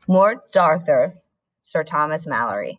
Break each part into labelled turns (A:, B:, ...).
A: Morte d'Arthur, Sir Thomas Malory.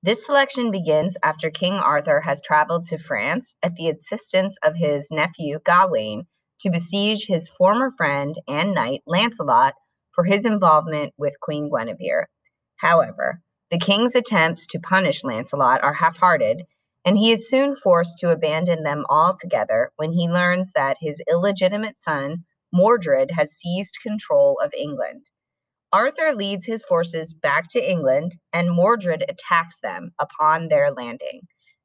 A: This selection begins after King Arthur has traveled to France at the assistance of his nephew Gawain to besiege his former friend and knight Lancelot for his involvement with Queen Guinevere. However, the king's attempts to punish Lancelot are half-hearted, and he is soon forced to abandon them altogether when he learns that his illegitimate son, Mordred, has seized control of England. Arthur leads his forces back to England, and Mordred attacks them upon their landing.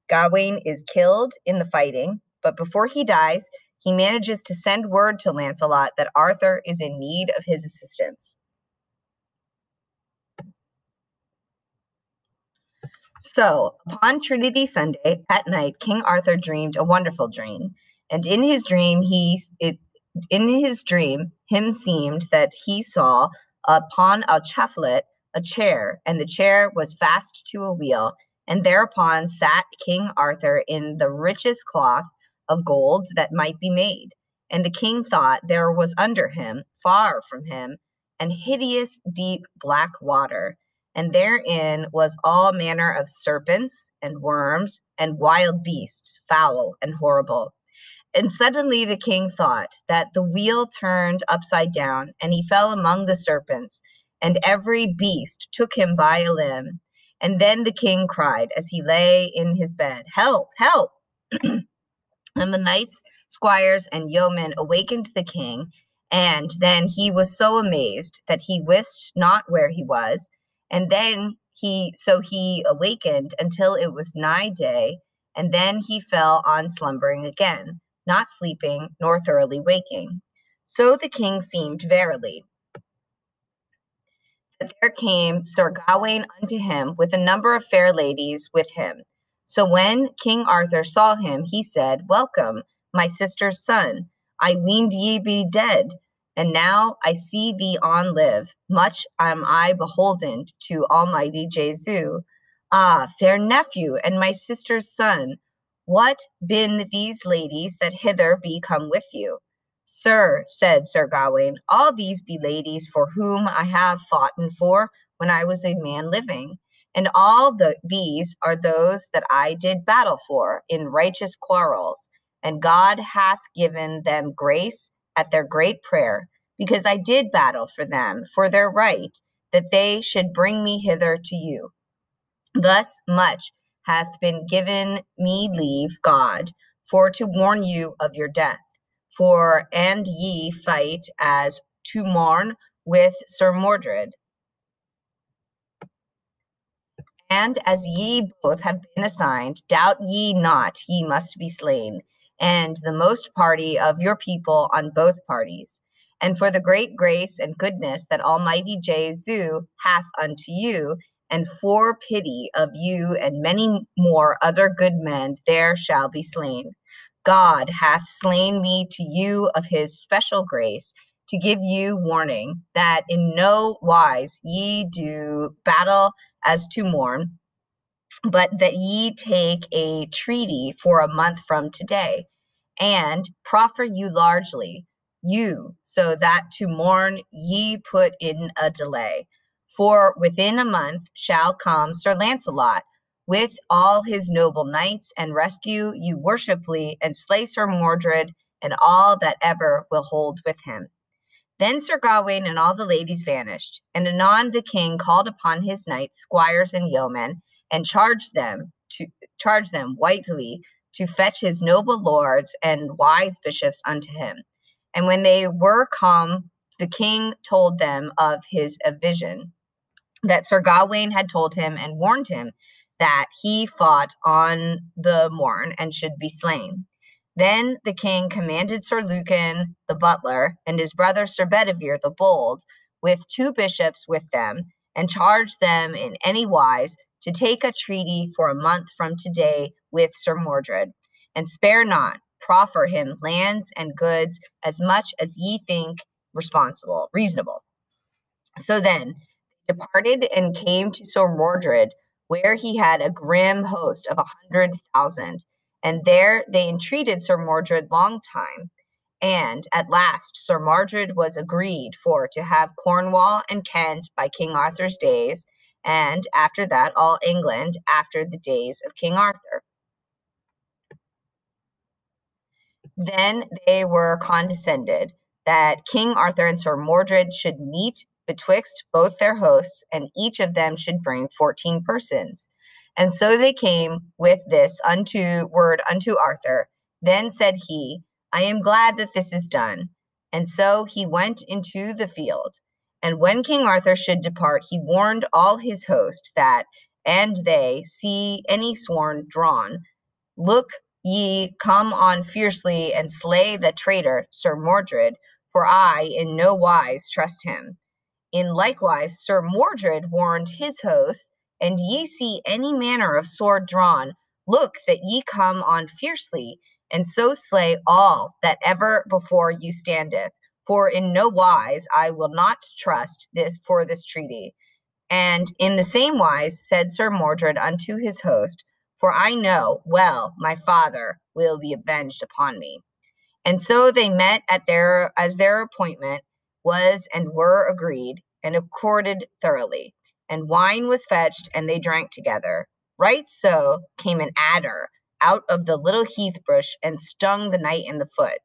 A: Gawain is killed in the fighting, but before he dies, he manages to send word to Lancelot that Arthur is in need of his assistance. So, upon Trinity Sunday at night, King Arthur dreamed a wonderful dream, and in his dream, him seemed that he saw upon a chaflet a chair, and the chair was fast to a wheel, and thereupon sat King Arthur in the richest cloth of gold that might be made. And the king thought there was under him, far from him, an hideous deep black water, and therein was all manner of serpents and worms and wild beasts, foul and horrible. And suddenly the king thought that the wheel turned upside down, and he fell among the serpents, and every beast took him by a limb. And then the king cried as he lay in his bed, "Help, help!" And the knights, squires, and yeomen awakened the king, and then he was so amazed that he wist not where he was. And then he awakened until it was nigh day, and then he fell on slumbering again, not sleeping nor thoroughly waking. So the king seemed verily that there came Sir Gawain unto him with a number of fair ladies with him. So when King Arthur saw him, he said, "Welcome, my sister's son. I weened ye be dead, and now I see thee on live. Much am I beholden to Almighty Jesu. Ah, fair nephew, and my sister's son, what bin these ladies that hither be come with you?" "Sir," said Sir Gawain, "all these be ladies for whom I have foughten for when I was a man living, and all these are those that I did battle for in righteous quarrels, and God hath given them grace at their great prayer, because I did battle for them for their right, that they should bring me hither to you. Thus much hath been given me leave God, for to warn you of your death. For and ye fight as to mourn with Sir Mordred. And as ye both have been assigned, doubt ye not ye must be slain, and the most party of your people on both parties. And for the great grace and goodness that Almighty Jesu hath unto you, and for pity of you and many more other good men, there shall be slain. God hath slain me to you of his special grace, to give you warning that in no wise ye do battle as to mourn, but that ye take a treaty for a month from today, and proffer you largely, you, so that to mourn ye put in a delay. For within a month shall come Sir Lancelot, with all his noble knights, and rescue you worshipfully, and slay Sir Mordred, and all that ever will hold with him." Then Sir Gawain and all the ladies vanished, and anon the king called upon his knights, squires, and yeomen, and charged them whitely to fetch his noble lords and wise bishops unto him. And when they were come, the king told them of his vision that Sir Gawain had told him, and warned him that he fought on the morn and should be slain. Then the king commanded Sir Lucan the butler and his brother Sir Bedivere the bold, with 2 bishops with them, and charged them in any wise to take a treaty for a month from today with Sir Mordred, and spare not, proffer him lands and goods as much as ye think reasonable. So then they departed and came to Sir Mordred, where he had a grim host of 100,000. And there they entreated Sir Mordred long time. And at last Sir Mordred was agreed for to have Cornwall and Kent by King Arthur's days, and after that all England after the days of King Arthur. Then they were condescended that King Arthur and Sir Mordred should meet betwixt both their hosts, and each of them should bring 14 persons. And so they came with this word unto Arthur. Then said he, I am glad that this is done. And so he went into the field. And when King Arthur should depart, he warned all his host that, and they see any sword drawn, look ye come on fiercely and slay the traitor Sir Mordred, for I in no wise trust him. In likewise Sir Mordred warned his hosts, and ye see any manner of sword drawn, look that ye come on fiercely, and so slay all that ever before you standeth, for in no wise I will not trust this for this treaty. And in the same wise said Sir Mordred unto his host, for I know well my father will be avenged upon me. And so they met at their appointment was and were agreed, and accorded thoroughly. And wine was fetched, and they drank together. Right so came an adder out of the little heath bush, and stung the knight in the foot.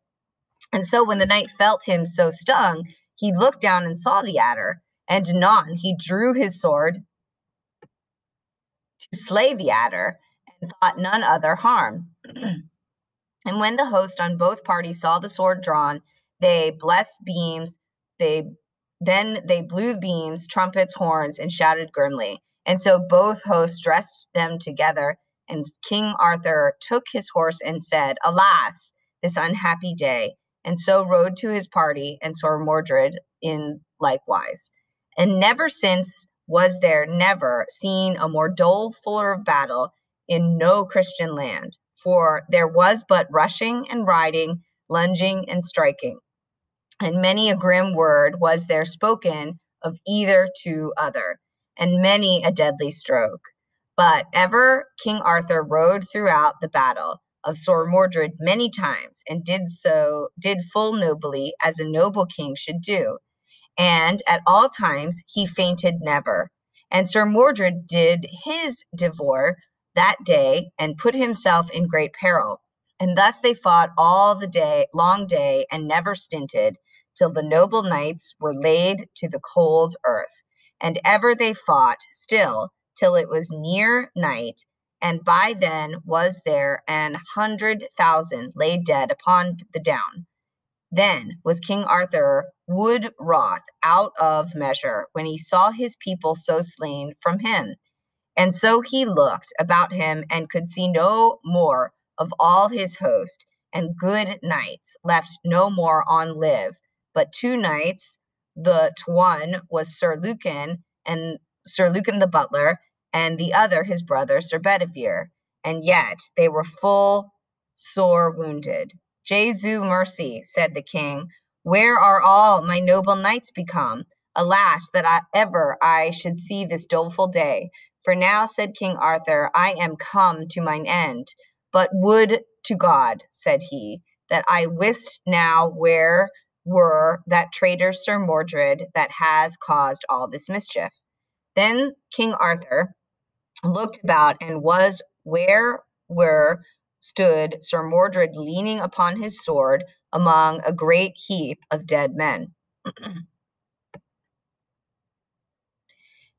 A: And so when the knight felt him so stung, he looked down and saw the adder, and anon he drew his sword to slay the adder, and thought none other harm. And when the host on both parties saw the sword drawn, they blessed beams, they blew beams, trumpets, horns, and shouted grimly. And so both hosts dressed them together, and King Arthur took his horse and said, Alas, this unhappy day, and so rode to his party, and Sir Mordred in likewise. And never since was there never seen a more doleful battle in no Christian land, for there was but rushing and riding, lunging and striking, and many a grim word was there spoken of either to other, and many a deadly stroke. But ever King Arthur rode throughout the battle of Sir Mordred many times, and did full nobly, as a noble king should do. And at all times he fainted never. And Sir Mordred did his devour that day, and put himself in great peril. And thus they fought all the long day, and never stinted, till the noble knights were laid to the cold earth. And ever they fought still, till it was near night, and by then was there 100,000 laid dead upon the down. Then was King Arthur wood wroth out of measure, when he saw his people so slain from him. And so he looked about him, and could see no more of all his host, and good knights left no more on live, but two knights. The one was Sir Lucan the butler, and the other his brother Sir Bedivere, and yet they were full sore wounded. Jesu mercy, said the king, where are all my noble knights become? Alas, that ever I should see this doleful day. For now, said King Arthur, I am come to mine end. But would to God, said he, that I wist now where were that traitor Sir Mordred that has caused all this mischief. Then King Arthur looked about, and was where stood Sir Mordred leaning upon his sword among a great heap of dead men.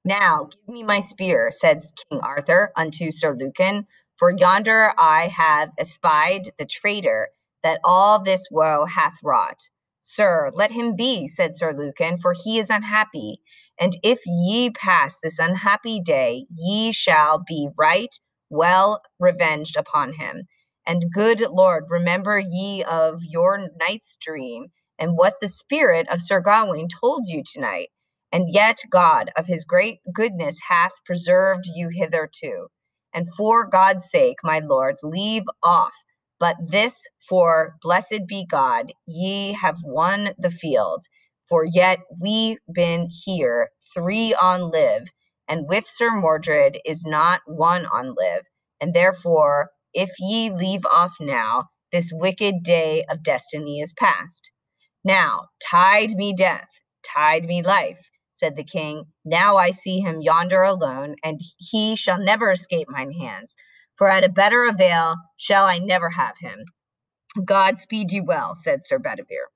A: Now give me my spear, said King Arthur unto Sir Lucan, for yonder I have espied the traitor that all this woe hath wrought. Sir, let him be, said Sir Lucan, for he is unhappy. And if ye pass this unhappy day, ye shall be right well revenged upon him. And good Lord, remember ye of your night's dream, and what the spirit of Sir Gawain told you tonight. And yet God of his great goodness hath preserved you hitherto. And for God's sake, my lord, leave off but this, for blessed be God, ye have won the field. For yet we been here 3 on live, and with Sir Mordred is not 1 on live. And therefore, if ye leave off now, this wicked day of destiny is past. Now, tide me death, tide me life, said the king. Now I see him yonder alone, and he shall never escape mine hands, for at a better avail shall I never have him. God speed you well, said Sir Bedivere.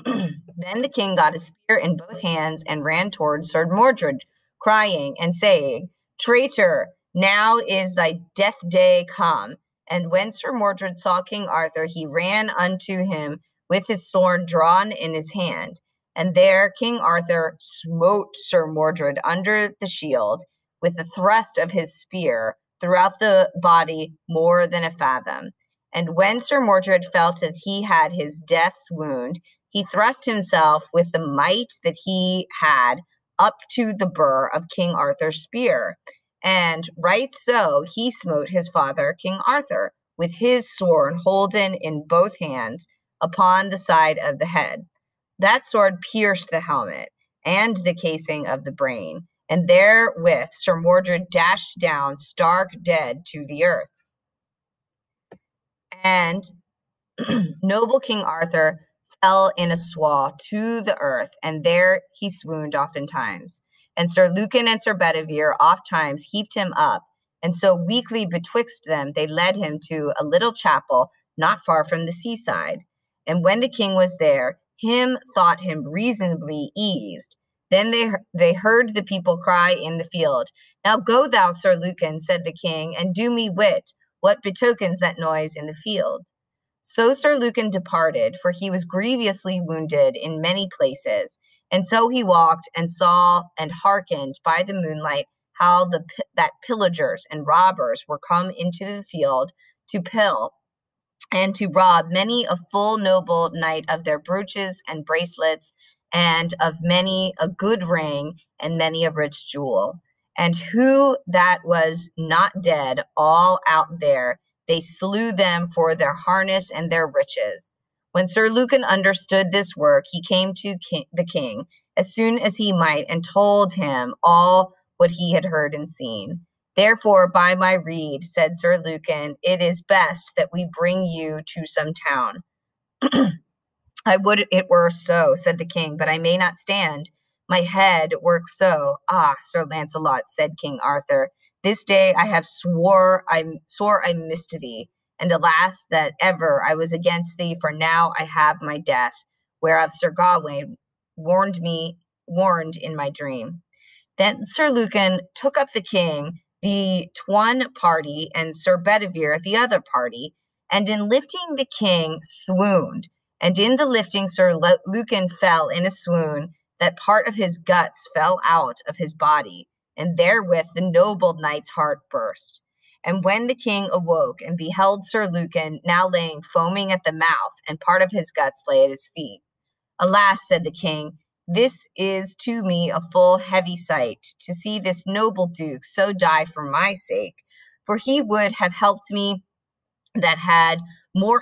A: Then the king got a spear in both hands and ran towards Sir Mordred, crying and saying, Traitor, now is thy death day come. And when Sir Mordred saw King Arthur, he ran unto him with his sword drawn in his hand. And there King Arthur smote Sir Mordred under the shield with the thrust of his spear throughout the body more than a fathom. And when Sir Mordred felt that he had his death's wound, he thrust himself with the might that he had up to the burr of King Arthur's spear. And right so he smote his father, King Arthur, with his sword holden in both hands upon the side of the head. That sword pierced the helmet and the casing of the brain, and therewith Sir Mordred dashed down stark dead to the earth. And noble King Arthur fell in a swoon to the earth, and there he swooned oftentimes. And Sir Lucan and Sir Bedivere oft times heaped him up, and so weakly betwixt them they led him to a little chapel not far from the seaside. And when the king was there, him thought him reasonably eased. Then they heard the people cry in the field, Now go thou, Sir Lucan, said the king, and do me wit, what betokens that noise in the field? So Sir Lucan departed, for he was grievously wounded in many places. And so he walked and saw and hearkened by the moonlight how that pillagers and robbers were come into the field to pill and to rob many a full noble knight of their brooches and bracelets, and of many a good ring and many a rich jewel. And who that was not dead all out there, they slew them for their harness and their riches. When Sir Lucan understood this work, he came to the king as soon as he might, and told him all what he had heard and seen. Therefore, by my rede, said Sir Lucan, it is best that we bring you to some town. I would it were so, said the king, but I may not stand. My head works so. Ah, Sir Launcelot, said King Arthur, this day I have swore I missed thee, and alas that ever I was against thee, for now I have my death, whereof Sir Gawain warned in my dream. Then Sir Lucan took up the king, the one party, and Sir Bedivere the other party, and in lifting the king swooned. And in the lifting Sir Lucan fell in a swoon, that part of his guts fell out of his body, and therewith the noble knight's heart burst. And when the king awoke and beheld Sir Lucan now laying foaming at the mouth, and part of his guts lay at his feet, Alas, said the king, this is to me a full heavy sight, to see this noble duke so die for my sake, for he would have helped me that had more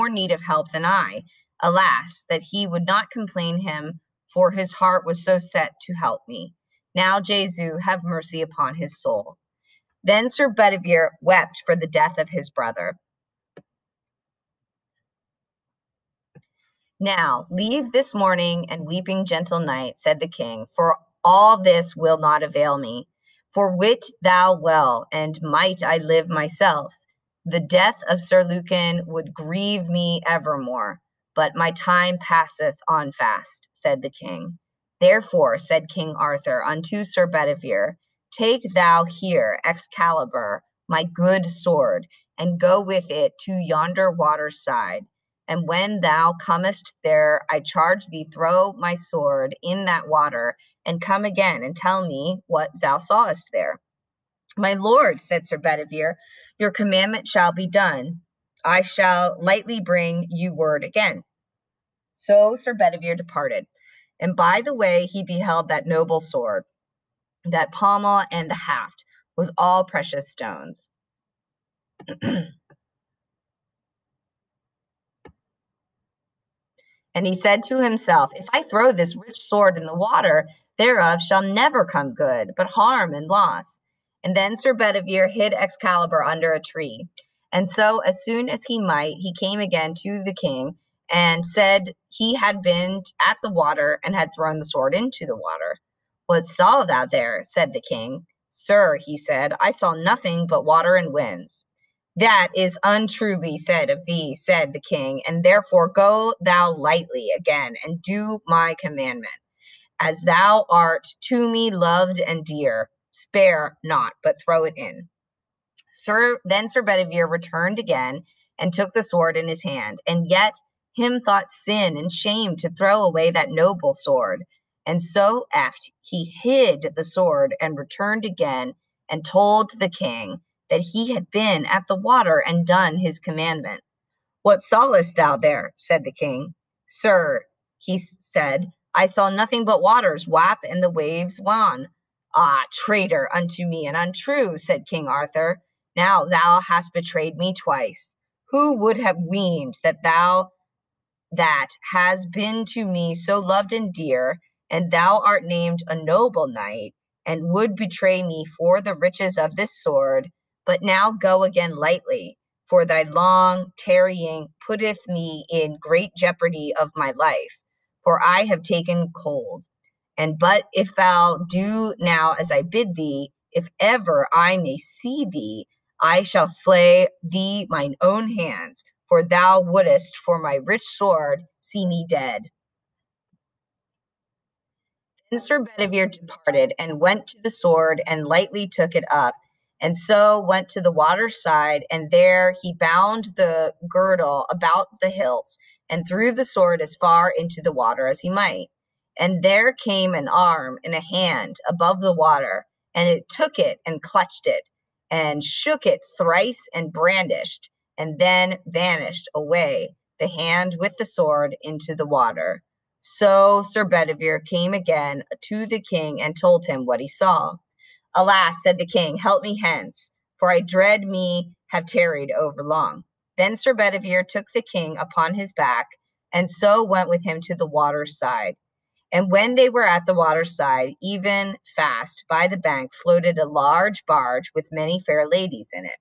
A: need of help than I. Alas, that he would not complain him, for his heart was so set to help me. Now, Jesu, have mercy upon his soul. Then Sir Bedivere wept for the death of his brother. Now, leave this mourning and weeping, gentle knight, said the king, for all this will not avail me. For wit thou well, and might I live myself, the death of Sir Lucan would grieve me evermore, but my time passeth on fast, said the king. Therefore, said King Arthur unto Sir Bedivere, take thou here Excalibur, my good sword, and go with it to yonder water's side. And when thou comest there, I charge thee throw my sword in that water, and come again and tell me what thou sawest there. My lord, said Sir Bedivere, your commandment shall be done. I shall lightly bring you word again. So Sir Bedivere departed, and by the way he beheld that noble sword, that pommel and the haft was all precious stones. And he said to himself, if I throw this rich sword in the water, thereof shall never come good, but harm and loss. And then Sir Bedivere hid Excalibur under a tree. And so, as soon as he might, he came again to the king and said he had been at the water and had thrown the sword into the water. What saw thou there? Said the king. Sir, he said, I saw nothing but water and winds. That is untruly said of thee, said the king, and therefore go thou lightly again and do my commandment. As thou art to me loved and dear, spare not, but throw it in. Then Sir Bedivere returned again and took the sword in his hand, and yet him thought sin and shame to throw away that noble sword. And so aft he hid the sword and returned again and told the king that he had been at the water and done his commandment. What sawest thou there? Said the king. Sir, he said, I saw nothing but waters wap and the waves wan. Ah, traitor unto me and untrue, said King Arthur. Now thou hast betrayed me twice. Who would have weened that has been to me so loved and dear, and thou art named a noble knight, and would betray me for the riches of this sword? But now go again lightly, for thy long tarrying putteth me in great jeopardy of my life, for I have taken cold. And but if thou do now as I bid thee, if ever I may see thee, I shall slay thee mine own hands, for thou wouldest for my rich sword see me dead. Then Sir Bedivere departed and went to the sword and lightly took it up, and so went to the water's side, and there he bound the girdle about the hilts and threw the sword as far into the water as he might. And there came an arm and a hand above the water, and it took it and clutched it, and shook it thrice and brandished, and then vanished away, the hand with the sword into the water. So Sir Bedivere came again to the king and told him what he saw. Alas, said the king, help me hence, for I dread me have tarried over long. Then Sir Bedivere took the king upon his back, and so went with him to the water's side. And when they were at the water's side, even fast by the bank floated a large barge with many fair ladies in it.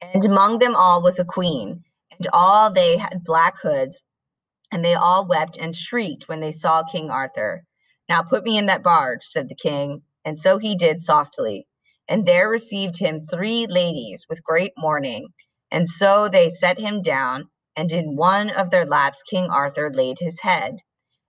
A: And among them all was a queen, and all they had black hoods, and they all wept and shrieked when they saw King Arthur. Now put me in that barge, said the king, and so he did softly. And there received him 3 ladies with great mourning, and so they set him down, and in one of their laps King Arthur laid his head.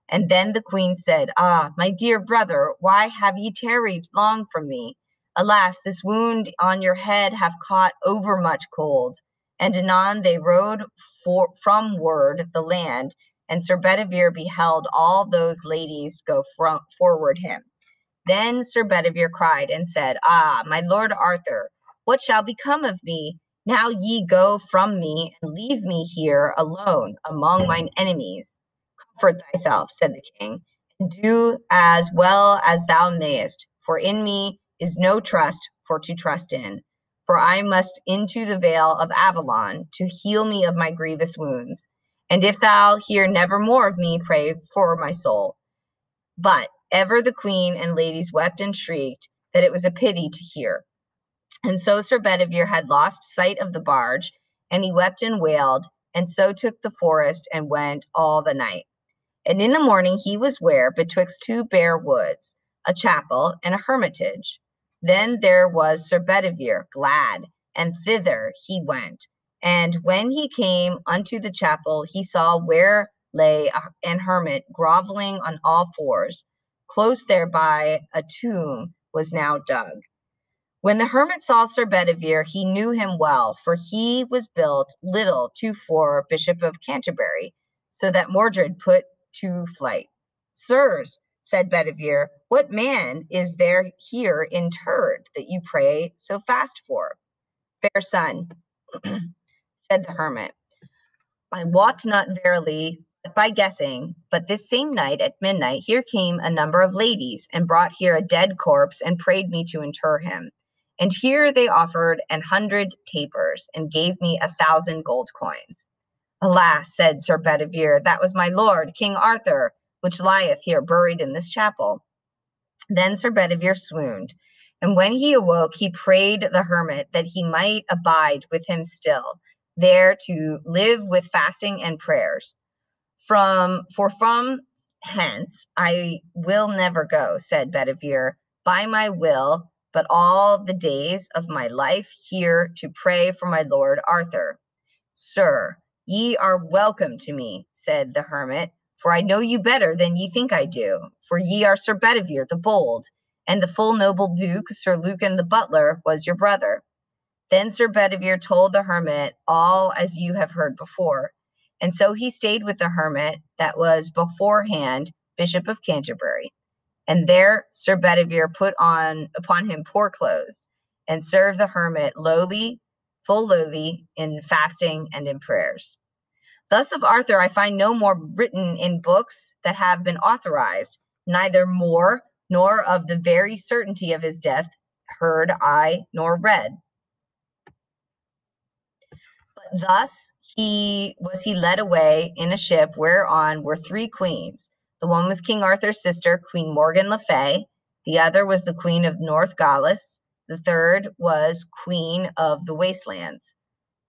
A: And then the queen said, Ah, my dear brother, why have ye tarried long from me? Alas, this wound on your head hath caught overmuch cold. And anon they rode fromward the land, and Sir Bedivere beheld all those ladies go forward him. Then Sir Bedivere cried and said, Ah, my lord Arthur, what shall become of me? Now ye go from me, and leave me here alone among mine enemies. Comfort thyself, said the king, and do as well as thou mayest, for in me is no trust for to trust in. For I must into the vale of Avalon to heal me of my grievous wounds. And if thou hear never more of me, pray for my soul. But ever the queen and ladies wept and shrieked that it was a pity to hear. And so Sir Bedivere had lost sight of the barge, and he wept and wailed, and so took the forest and went all the night. And in the morning he was ware betwixt 2 bare woods, a chapel and a hermitage. Then there was Sir Bedivere glad, and thither he went. And when he came unto the chapel, he saw where lay an hermit groveling on all fours. Close thereby a tomb was now dug. When the hermit saw Sir Bedivere, he knew him well, for he was built little to fore Bishop of Canterbury, so that Mordred put to flight. Sirs, said Bedivere, what man is there here interred that you pray so fast for? Fair son, said the hermit, I wot not verily, but by guessing, but this same night at midnight here came a number of ladies, and brought here a dead corpse, and prayed me to inter him. And here they offered 100 tapers, and gave me 1,000 gold coins. Alas, said Sir Bedivere, that was my lord, King Arthur, which lieth here buried in this chapel. Then Sir Bedivere swooned, and when he awoke, he prayed the hermit that he might abide with him still, there to live with fasting and prayers. From hence I will never go, said Bedivere, by my will, but all the days of my life here to pray for my lord Arthur. Sir, ye are welcome to me, said the hermit, for I know you better than ye think I do, for ye are Sir Bedivere the bold, and the full noble duke, Sir Lucan the butler, was your brother. Then Sir Bedivere told the hermit all as you have heard before, and so he stayed with the hermit that was beforehand Bishop of Canterbury. And there Sir Bedivere put on upon him poor clothes, and served the hermit full lowly, in fasting and in prayers. Thus of Arthur I find no more written in books that have been authorized, neither more nor of the very certainty of his death heard I nor read. But thus he led away in a ship whereon were three queens. The one was King Arthur's sister, Queen Morgan le Fay. The other was the Queen of North Gaulis. The third was Queen of the Wastelands.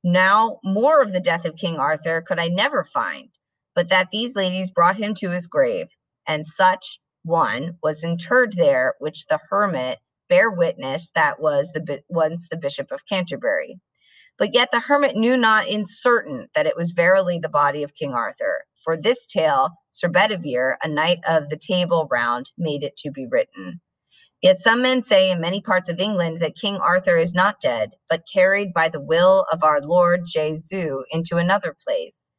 A: Now more of the death of King Arthur could I never find, but that these ladies brought him to his grave, and such one was interred there, which the hermit bare witness that was once the Bishop of Canterbury. But yet the hermit knew not in certain that it was verily the body of King Arthur. For this tale, Sir Bedivere, a knight of the Table Round, made it to be written. Yet some men say in many parts of England that King Arthur is not dead, but carried by the will of our Lord Jesu into another place.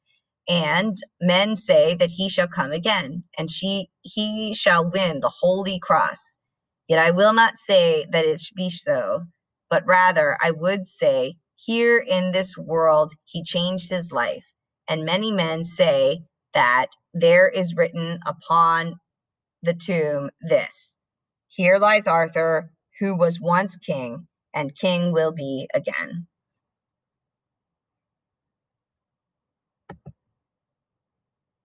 A: And men say that he shall come again, and he shall win the Holy Cross. Yet I will not say that it be so, but rather I would say, here in this world he changed his life. And many men say that there is written upon the tomb this: here lies Arthur, who was once king, and king will be again.